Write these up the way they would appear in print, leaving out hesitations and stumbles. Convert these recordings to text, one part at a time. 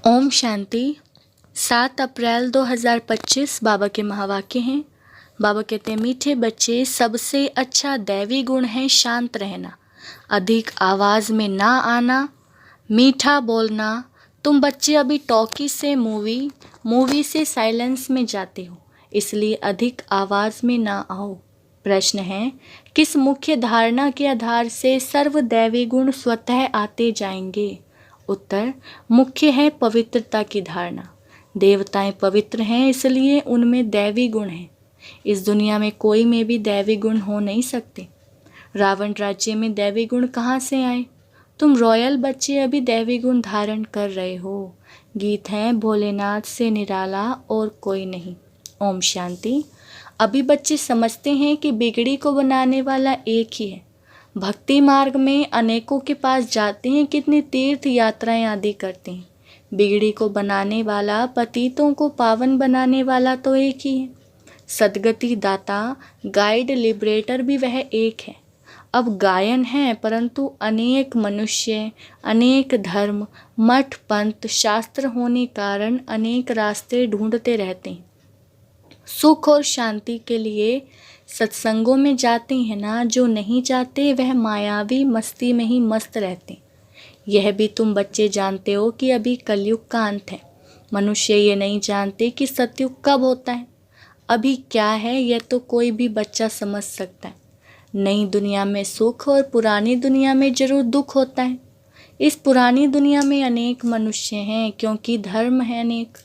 ओम शांति। 7 अप्रैल 2025 बाबा के महावाक्य हैं। बाबा कहते हैं, मीठे बच्चे, सबसे अच्छा दैवी गुण है शांत रहना, अधिक आवाज़ में ना आना, मीठा बोलना। तुम बच्चे अभी टॉकी से मूवी से साइलेंस में जाते हो, इसलिए अधिक आवाज़ में ना आओ। प्रश्न है, किस मुख्य धारणा के आधार से सर्व दैवी गुण स्वतः आते जाएंगे? उत्तर, मुख्य है पवित्रता की धारणा। देवताएं पवित्र हैं, इसलिए उनमें दैवी गुण हैं। इस दुनिया में कोई में भी दैवी गुण हो नहीं सकते। रावण राज्य में दैवी गुण कहाँ से आए? तुम रॉयल बच्चे अभी दैवी गुण धारण कर रहे हो। गीत है, भोलेनाथ से निराला और कोई नहीं। ओम शांति। अभी बच्चे समझते हैं कि बिगड़ी को बनाने वाला एक ही है। भक्ति मार्ग में अनेकों के पास जाते हैं, कितनी तीर्थ यात्राएं आदि करते हैं। बिगड़ी को बनाने वाला, पतितों को पावन बनाने वाला तो एक ही है। सदगति दाता, गाइड, लिबरेटर भी वह एक है। अब गायन है, परंतु अनेक मनुष्य, अनेक धर्म, मठ, पंथ, शास्त्र होने कारण अनेक रास्ते ढूंढते रहते हैं। सुख और शांति के लिए सत्संगों में जाते हैं ना, जो नहीं जाते वह मायावी मस्ती में ही मस्त रहते। यह भी तुम बच्चे जानते हो कि अभी कलयुग का अंत है। मनुष्य ये नहीं जानते कि सतयुग कब होता है, अभी क्या है, यह तो कोई भी बच्चा समझ सकता है। नई दुनिया में सुख और पुरानी दुनिया में जरूर दुख होता है। इस पुरानी दुनिया में अनेक मनुष्य हैं, क्योंकि धर्म है अनेक।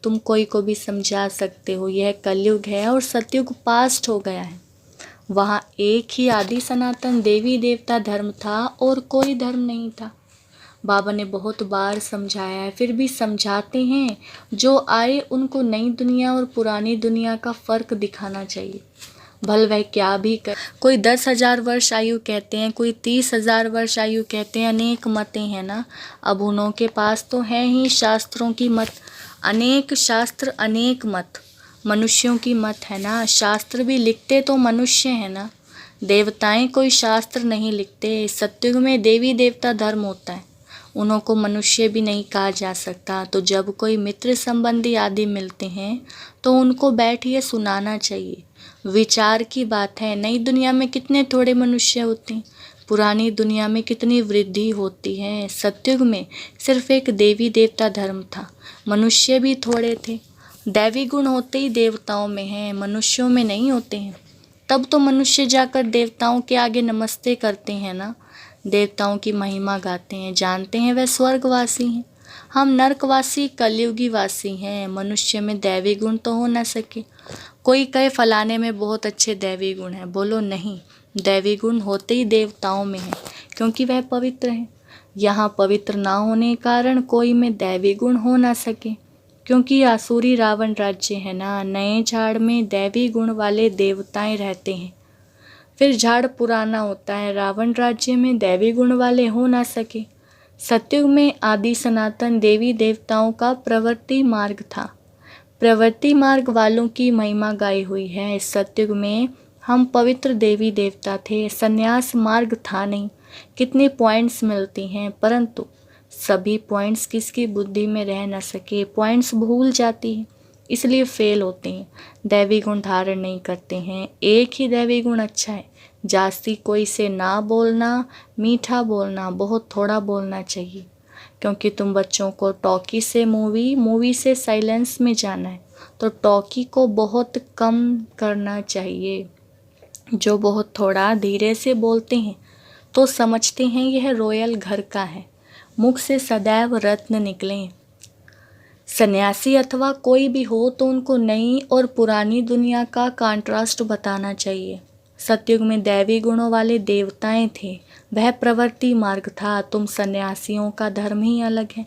तुम कोई को भी समझा सकते हो, यह कलयुग है और सतयुग पास्ट हो गया है। वहाँ एक ही आदि सनातन देवी देवता धर्म था और कोई धर्म नहीं था। बाबा ने बहुत बार समझाया है, फिर भी समझाते हैं। जो आए उनको नई दुनिया और पुरानी दुनिया का फर्क दिखाना चाहिए। भल वह क्या भी कर, कोई 10,000 वर्ष आयु कहते हैं, कोई 30,000 वर्ष आयु कहते हैं। अनेक मतें हैं ना। अब उन्हों के पास तो है ही शास्त्रों की मत, अनेक शास्त्र अनेक मत। मनुष्यों की मत है ना, शास्त्र भी लिखते तो मनुष्य है ना। देवताएं कोई शास्त्र नहीं लिखते। सतयुग में देवी देवता धर्म होता है, उन्हों को मनुष्य भी नहीं कहा जा सकता। तो जब कोई मित्र संबंधी आदि मिलते हैं तो उनको बैठिए सुनाना चाहिए। विचार की बात है। नई दुनिया में कितने थोड़े मनुष्य होते हैं, पुरानी दुनिया में कितनी वृद्धि होती है। सतयुग में सिर्फ एक देवी देवता धर्म था, मनुष्य भी थोड़े थे। दैवी गुण होते ही देवताओं में हैं, मनुष्यों में नहीं होते हैं। तब तो मनुष्य जाकर देवताओं के आगे नमस्ते करते हैं ना, देवताओं की महिमा गाते हैं, जानते हैं वह स्वर्गवासी हैं। हम नरकवासी कलयुगी वासी हैं। मनुष्य में दैवी गुण तो हो न सके। कोई कहे फलाने में बहुत अच्छे दैवी गुण हैं, बोलो नहीं, दैवी गुण होते ही देवताओं में हैं, क्योंकि वह पवित्र हैं। यहाँ पवित्र ना होने कारण कोई में दैवी गुण हो ना सके, क्योंकि आसुरी रावण राज्य है ना। नए झाड़ में दैवी गुण वाले देवताएं रहते हैं, फिर झाड़ पुराना होता है। रावण राज्य में दैवी गुण वाले हो ना सके। सतयुग में आदि सनातन देवी देवताओं का प्रवृत्ति मार्ग था, प्रवृत्ति मार्ग वालों की महिमा गाई हुई है। इस सतयुग में हम पवित्र देवी देवता थे, संन्यास मार्ग था नहीं। कितने पॉइंट्स मिलती हैं, परंतु सभी पॉइंट्स किसकी बुद्धि में रह न सके। पॉइंट्स भूल जाती है, इसलिए फेल होते हैं, दैवी गुण धारण नहीं करते हैं। एक ही दैवी गुण अच्छा है, जास्ती कोई से ना बोलना, मीठा बोलना, बहुत थोड़ा बोलना चाहिए। क्योंकि तुम बच्चों को टॉकी से मूवी से साइलेंस में जाना है, तो टॉकी को बहुत कम करना चाहिए। जो बहुत थोड़ा धीरे से बोलते हैं तो समझते हैं यह रॉयल घर का है, मुख से सदैव रत्न निकलें। सन्यासी अथवा कोई भी हो तो उनको नई और पुरानी दुनिया का कंट्रास्ट बताना चाहिए। सतयुग में दैवी गुणों वाले देवताएं थे, वह प्रवृत्ति मार्ग था। तुम सन्यासियों का धर्म ही अलग है,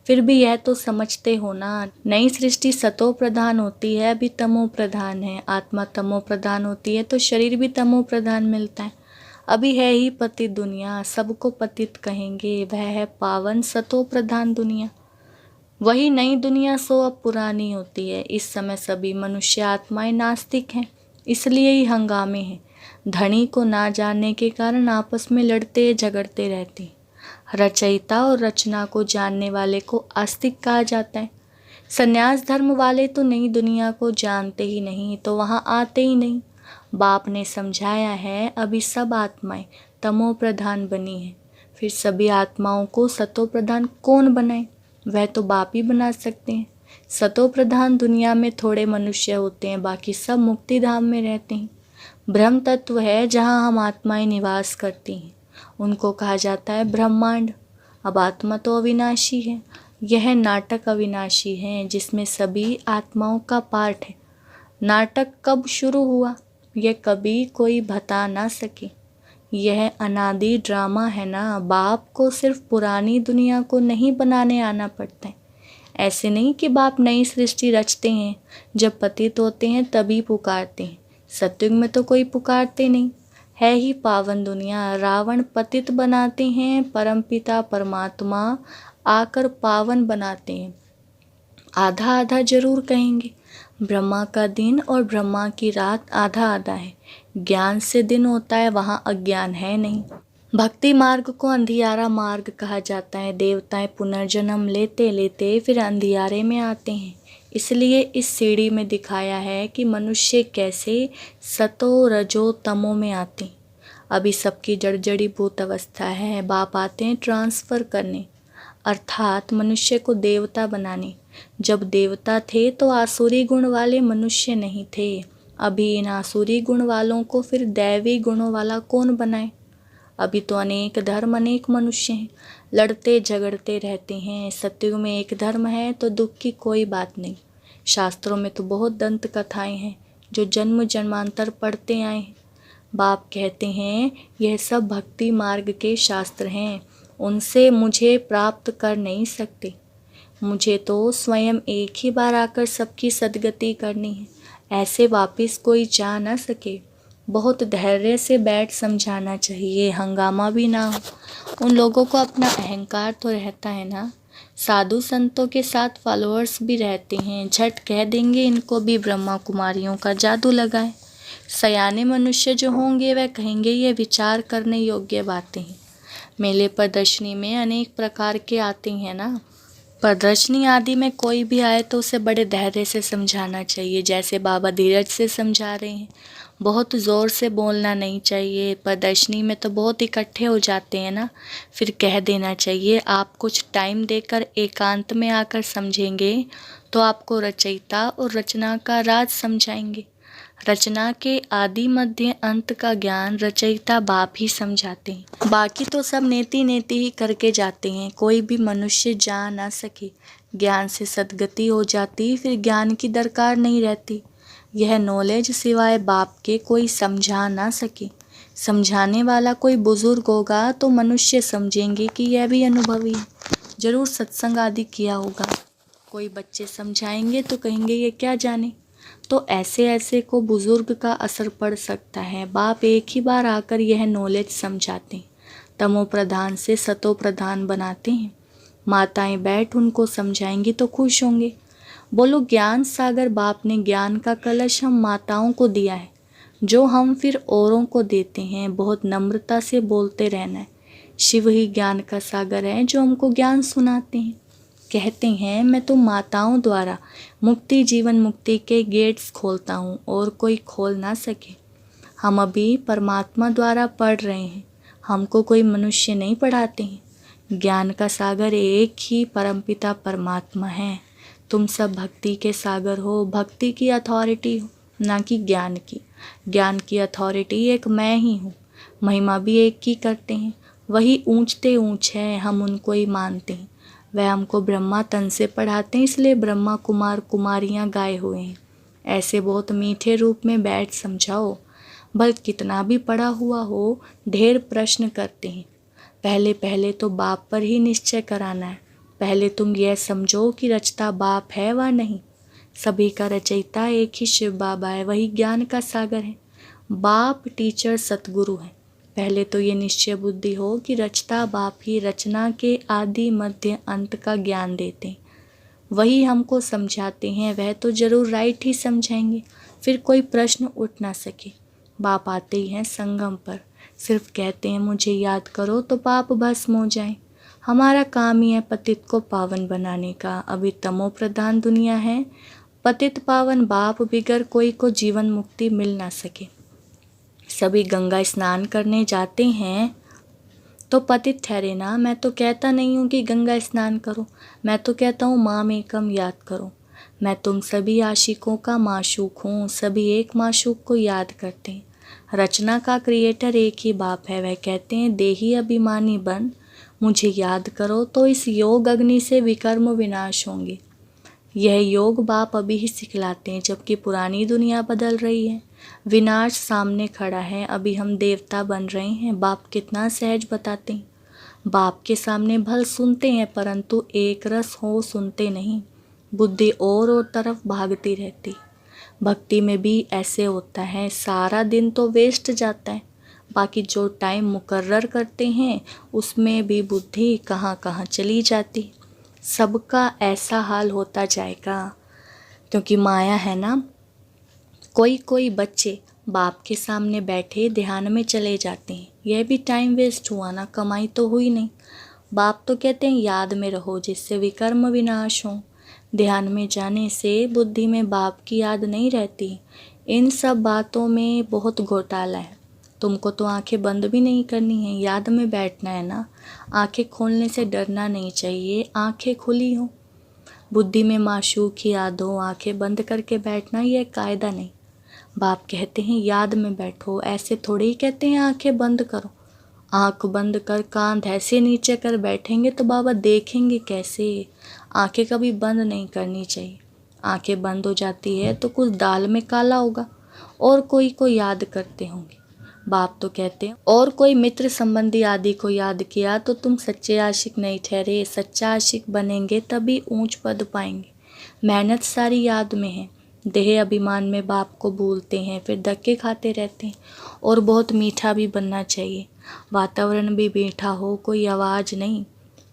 फिर भी यह तो समझते हो ना। नई सृष्टि सतो प्रधान होती है, अभी तमो प्रधान है। आत्मा तमो प्रधान होती है तो शरीर भी तमो प्रधान मिलता है। अभी है ही पतित दुनिया, सबको पतित कहेंगे, वह है पावन सतो प्रधान दुनिया। वही नई दुनिया सो अब पुरानी होती है। इस समय सभी मनुष्य आत्माएं नास्तिक हैं, इसलिए ही हंगामे हैं। धनी को ना जानने के कारण आपस में लड़ते झगड़ते रहते हैं। रचयिता और रचना को जानने वाले को आस्तिक कहा जाता है। संन्यास धर्म वाले तो नई दुनिया को जानते ही नहीं, तो वहाँ आते ही नहीं। बाप ने समझाया है, अभी सब आत्माएं तमो प्रधान बनी हैं, फिर सभी आत्माओं को सतो प्रधान कौन बनाए? वह तो बाप ही बना सकते हैं। सतो प्रधान दुनिया में थोड़े मनुष्य होते हैं, बाकी सब मुक्ति धाम में रहते हैं। ब्रह्म तत्व है जहाँ हम आत्माएं निवास करती हैं, उनको कहा जाता है ब्रह्मांड। अब आत्मा तो अविनाशी है, यह नाटक अविनाशी है जिसमें सभी आत्माओं का पार्ट है। नाटक कब शुरू हुआ यह कभी कोई बता ना सके। यह अनादि ड्रामा है ना। बाप को सिर्फ पुरानी दुनिया को नहीं बनाने आना पड़ता है। ऐसे नहीं कि बाप नई सृष्टि रचते हैं, जब पतित होते हैं तभी पुकारते हैं। सतयुग में तो कोई पुकारते नहीं, है ही पावन दुनिया। रावण पतित बनाते हैं, परमपिता परमात्मा आकर पावन बनाते हैं। आधा आधा जरूर कहेंगे। ब्रह्मा का दिन और ब्रह्मा की रात आधा आधा है। ज्ञान से दिन होता है, वहाँ अज्ञान है नहीं। भक्ति मार्ग को अंधियारा मार्ग कहा जाता है। देवताएं पुनर्जन्म लेते लेते फिर अंधियारे में आते हैं। इसलिए इस सीढ़ी में दिखाया है कि मनुष्य कैसे सतो रजो तमो में आते हैं। अभी सबकी जड़ी भूत अवस्था है। बाप आते हैं ट्रांसफ़र करने, अर्थात मनुष्य को देवता बनाने। जब देवता थे तो आसुरी गुण वाले मनुष्य नहीं थे। अभी इन आसुरी गुण वालों को फिर दैवी गुणों वाला कौन बनाए? अभी तो अनेक धर्म अनेक मनुष्य हैं, लड़ते झगड़ते रहते हैं। सतयुग में एक धर्म है तो दुख की कोई बात नहीं। शास्त्रों में तो बहुत दंत कथाएं हैं जो जन्म जन्मांतर पढ़ते आए हैं। बाप कहते हैं यह सब भक्ति मार्ग के शास्त्र हैं, उनसे मुझे प्राप्त कर नहीं सकते। मुझे तो स्वयं एक ही बार आकर सबकी सद्गति करनी है, ऐसे वापस कोई जा ना सके। बहुत धैर्य से बैठ समझाना चाहिए, हंगामा भी ना हो। उन लोगों को अपना अहंकार तो रहता है ना। साधु संतों के साथ फॉलोअर्स भी रहते हैं, झट कह देंगे इनको भी ब्रह्मा कुमारियों का जादू लगाए। सयाने मनुष्य जो होंगे वह कहेंगे ये विचार करने योग्य बातें हैं। मेले प्रदर्शनी में अनेक प्रकार के आते हैं ना। प्रदर्शनी आदि में कोई भी आए तो उसे बड़े धैर्य से समझाना चाहिए, जैसे बाबा धीरज से समझा रहे हैं। बहुत ज़ोर से बोलना नहीं चाहिए। प्रदर्शनी में तो बहुत इकट्ठे हो जाते हैं ना, फिर कह देना चाहिए आप कुछ टाइम देकर एकांत में आकर समझेंगे तो आपको रचयिता और रचना का राज समझाएंगे। रचना के आदि मध्य अंत का ज्ञान रचयिता बाप ही समझाते हैं। बाकी तो सब नेति नेति ही करके जाते हैं, कोई भी मनुष्य जा ना सके। ज्ञान से सद्गति हो जाती, फिर ज्ञान की दरकार नहीं रहती। यह नॉलेज सिवाय बाप के कोई समझा ना सके। समझाने वाला कोई बुजुर्ग होगा तो मनुष्य समझेंगे कि यह भी अनुभवी है, जरूर सत्संग आदि किया होगा। कोई बच्चे समझाएंगे तो कहेंगे ये क्या जाने। तो ऐसे ऐसे को बुजुर्ग का असर पड़ सकता है। बाप एक ही बार आकर यह नॉलेज समझाते हैं, तमो प्रधान से सतो प्रधान बनाते हैं। माताएं बैठ उनको समझाएंगी तो खुश होंगे। बोलो ज्ञान सागर बाप ने ज्ञान का कलश हम माताओं को दिया है, जो हम फिर औरों को देते हैं। बहुत नम्रता से बोलते रहना है। शिव ही ज्ञान का सागर है जो हमको ज्ञान सुनाते हैं। कहते हैं मैं तो माताओं द्वारा मुक्ति जीवन मुक्ति के गेट्स खोलता हूँ और कोई खोल ना सके। हम अभी परमात्मा द्वारा पढ़ रहे हैं, हमको कोई मनुष्य नहीं पढ़ाते हैं। ज्ञान का सागर एक ही परमपिता परमात्मा है। तुम सब भक्ति के सागर हो, भक्ति की अथॉरिटी हो, ना कि ज्ञान की। ज्ञान की अथॉरिटी एक मैं ही हूँ। महिमा भी एक ही करते हैं, वही ऊंचते ऊंच है, हम उनको ही मानते हैं। वह हमको ब्रह्मा तन से पढ़ाते हैं, इसलिए ब्रह्मा कुमार कुमारियाँ गाए हुए हैं। ऐसे बहुत मीठे रूप में बैठ समझाओ। बल कितना भी पढ़ा हुआ हो, ढेर प्रश्न करते हैं। पहले पहले तो बाप पर ही निश्चय कराना है। पहले तुम यह समझो कि रचता बाप है व नहीं। सभी का रचयिता एक ही शिव बाबा है, वही ज्ञान का सागर है। बाप टीचर सतगुरु है। पहले तो ये निश्चय बुद्धि हो कि रचता बाप ही रचना के आदि मध्य अंत का ज्ञान देते हैं, वही हमको समझाते हैं। वह तो जरूर राइट ही समझाएंगे, फिर कोई प्रश्न उठ ना सके। बाप आते ही हैं संगम पर, सिर्फ कहते हैं मुझे याद करो तो पाप भस्म हो जाए। हमारा काम ही है पतित को पावन बनाने का। अभी तमो प्रधान दुनिया है, पतित पावन बाप बिगर कोई को जीवन मुक्ति मिल ना सके। सभी गंगा स्नान करने जाते हैं तो पतित ठहरे ना। मैं तो कहता नहीं हूँ कि गंगा स्नान करो, मैं तो कहता हूँ माम एकम याद करो। मैं तुम सभी आशिकों का माशूक हूँ, सभी एक माशूक को याद करते हैं। रचना का क्रिएटर एक ही बाप है, वह कहते हैं देही अभिमानी बन मुझे याद करो तो इस योग अग्नि से विकर्म विनाश होंगे। यह योग बाप अभी ही सिखलाते हैं, जबकि पुरानी दुनिया बदल रही है। विनाश सामने खड़ा है, अभी हम देवता बन रहे हैं। बाप कितना सहज बताते हैं। बाप के सामने भल सुनते हैं, परंतु एक रस हो सुनते नहीं। बुद्धि और तरफ भागती रहती। भक्ति में भी ऐसे होता है, सारा दिन तो वेस्ट जाता है, बाकी जो टाइम मुकर्रर करते हैं उसमें भी बुद्धि कहाँ कहाँ चली जाती। सबका ऐसा हाल होता जाएगा, क्योंकि माया है ना। कोई कोई बच्चे बाप के सामने बैठे ध्यान में चले जाते हैं, यह भी टाइम वेस्ट हुआ ना, कमाई तो हुई नहीं। बाप तो कहते हैं याद में रहो जिससे विकर्म विनाश हो। ध्यान में जाने से बुद्धि में बाप की याद नहीं रहती। इन सब बातों में बहुत घोटाला है। तुमको तो आंखें बंद भी नहीं करनी है, याद में बैठना है ना। आंखें खोलने से डरना नहीं चाहिए, आंखें खुली हो। बुद्धि में माशूक की याद हो, आंखें बंद करके बैठना यह कायदा नहीं। बाप कहते हैं याद में बैठो, ऐसे थोड़े ही कहते हैं आंखें बंद करो। आंख बंद कर कांध ऐसे नीचे कर बैठेंगे तो बाबा देखेंगे कैसे। आंखें कभी बंद नहीं करनी चाहिए। आंखें बंद हो जाती है तो कुछ दाल में काला होगा और कोई को याद करते होंगे। बाप तो कहते हैं और कोई मित्र संबंधी आदि को याद किया तो तुम सच्चे आशिक नहीं ठहरे। सच्चा आशिक बनेंगे तभी ऊंच पद पाएंगे। मेहनत सारी याद में है। देह अभिमान में बाप को भूलते हैं, फिर धक्के खाते रहते हैं। और बहुत मीठा भी बनना चाहिए, वातावरण भी मीठा हो, कोई आवाज़ नहीं।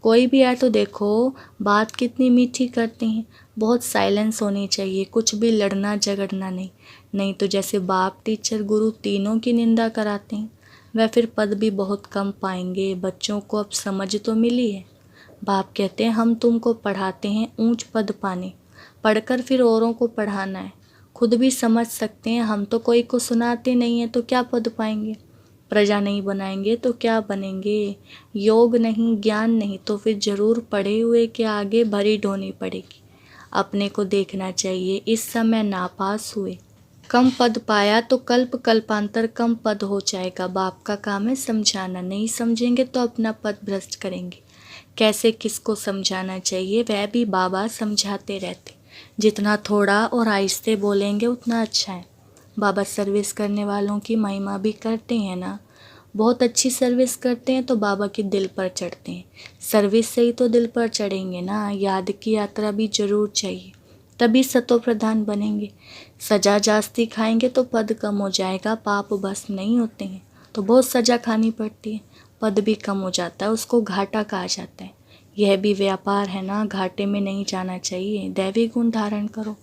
कोई भी आए तो देखो बात कितनी मीठी करते हैं। बहुत साइलेंस होनी चाहिए, कुछ भी लड़ना झगड़ना नहीं। नहीं तो जैसे बाप टीचर गुरु तीनों की निंदा कराते हैं, वह फिर पद भी बहुत कम पाएंगे। बच्चों को अब समझ तो मिली है। बाप कहते हैं हम तुमको पढ़ाते हैं ऊंच पद पाने, पढ़कर फिर औरों को पढ़ाना है। खुद भी समझ सकते हैं, हम तो कोई को सुनाते नहीं हैं तो क्या पद पाएंगे। प्रजा नहीं बनाएंगे तो क्या बनेंगे। योग नहीं ज्ञान नहीं तो फिर जरूर पढ़े हुए के आगे भरी ढोनी पड़ेगी। अपने को देखना चाहिए, इस समय नापास हुए, कम पद पाया तो कल्प कल्पांतर कम पद हो जाएगा। बाप का काम है समझाना, नहीं समझेंगे तो अपना पद भ्रष्ट करेंगे। कैसे किसको समझाना चाहिए वह भी बाबा समझाते रहते। जितना थोड़ा और आहिस्ते बोलेंगे उतना अच्छा है। बाबा सर्विस करने वालों की महिमा भी करते हैं ना। बहुत अच्छी सर्विस करते हैं तो बाबा के दिल पर चढ़ते हैं। सर्विस से ही तो दिल पर चढ़ेंगे ना। याद की यात्रा भी जरूर चाहिए, तभी सतो प्रधान बनेंगे। सजा जास्ती खाएंगे तो पद कम हो जाएगा। पाप बस नहीं होते हैं तो बहुत सजा खानी पड़ती है, पद भी कम हो जाता है, उसको घाटा कहा जाता है। यह भी व्यापार है ना, घाटे में नहीं जाना चाहिए। दैवी गुण धारण करो,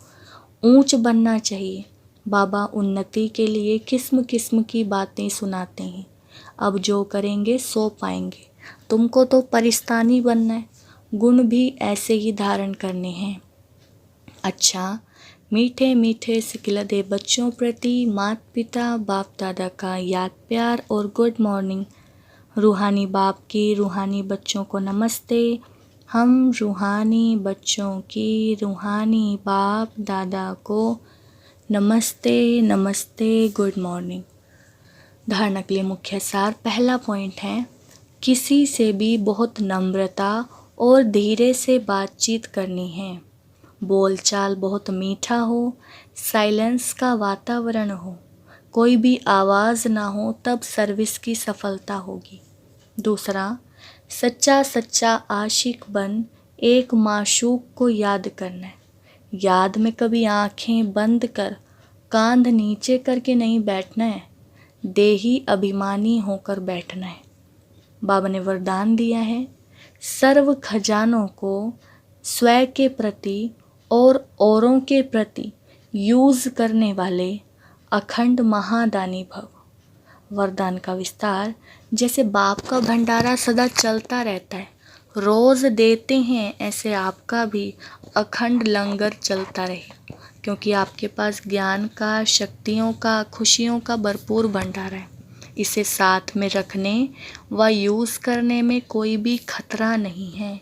ऊंच बनना चाहिए। बाबा उन्नति के लिए किस्म किस्म की बातें सुनाते हैं। अब जो करेंगे सो पाएंगे। तुमको तो परिस्तानी बनना है, गुण भी ऐसे ही धारण करने हैं। अच्छा, मीठे मीठे सिखलदे बच्चों प्रति माता पिता बाप दादा का याद प्यार और गुड मॉर्निंग। रूहानी बाप की रूहानी बच्चों को नमस्ते। हम रूहानी बच्चों की रूहानी बाप दादा को नमस्ते नमस्ते, गुड मॉर्निंग। धारणा के लिए मुख्य सार। पहला पॉइंट है, किसी से भी बहुत नम्रता और धीरे से बातचीत करनी है। बोलचाल बहुत मीठा हो, साइलेंस का वातावरण हो, कोई भी आवाज़ ना हो, तब सर्विस की सफलता होगी। दूसरा, सच्चा सच्चा आशिक बन एक माशूक को याद करना है। याद में कभी आंखें बंद कर कांध नीचे करके नहीं बैठना है, देही अभिमानी होकर बैठना है। बाबा ने वरदान दिया है, सर्व खजानों को स्वयं के प्रति और औरों के प्रति यूज करने वाले अखंड महादानी भव। वरदान का विस्तार। जैसे बाप का भंडारा सदा चलता रहता है, रोज़ देते हैं, ऐसे आपका भी अखंड लंगर चलता रहे, क्योंकि आपके पास ज्ञान का, शक्तियों का, खुशियों का भरपूर भंडार है। इसे साथ में रखने व यूज़ करने में कोई भी खतरा नहीं है।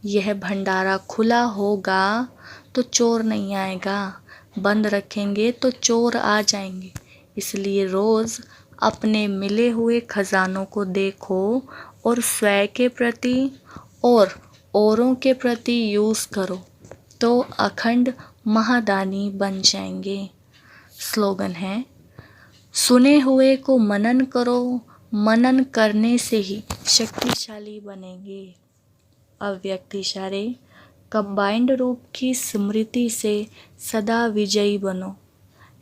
यह भंडारा खुला होगा तो चोर नहीं आएगा, बंद रखेंगे तो चोर आ जाएंगे। इसलिए रोज़ अपने मिले हुए खजानों को देखो और स्वयं के प्रति और औरों के प्रति यूज़ करो, तो अखंड महादानी बन जाएंगे। स्लोगन है, सुने हुए को मनन करो, मनन करने से ही शक्तिशाली बनेंगे। अव्यक्त इशारे कंबाइंड रूप की स्मृति से सदा विजयी बनो।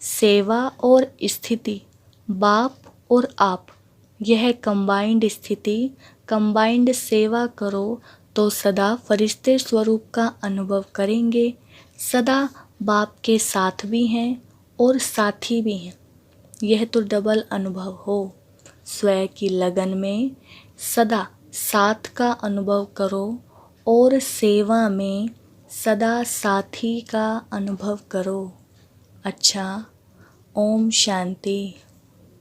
सेवा और स्थिति, बाप और आप, यह कंबाइंड स्थिति, कंबाइंड सेवा करो तो सदा फरिश्ते स्वरूप का अनुभव करेंगे। सदा बाप के साथ भी हैं और साथी भी हैं, यह तो डबल अनुभव हो। स्वयं की लगन में सदा साथ का अनुभव करो और सेवा में सदा साथी का अनुभव करो। अच्छा, ओम शांति।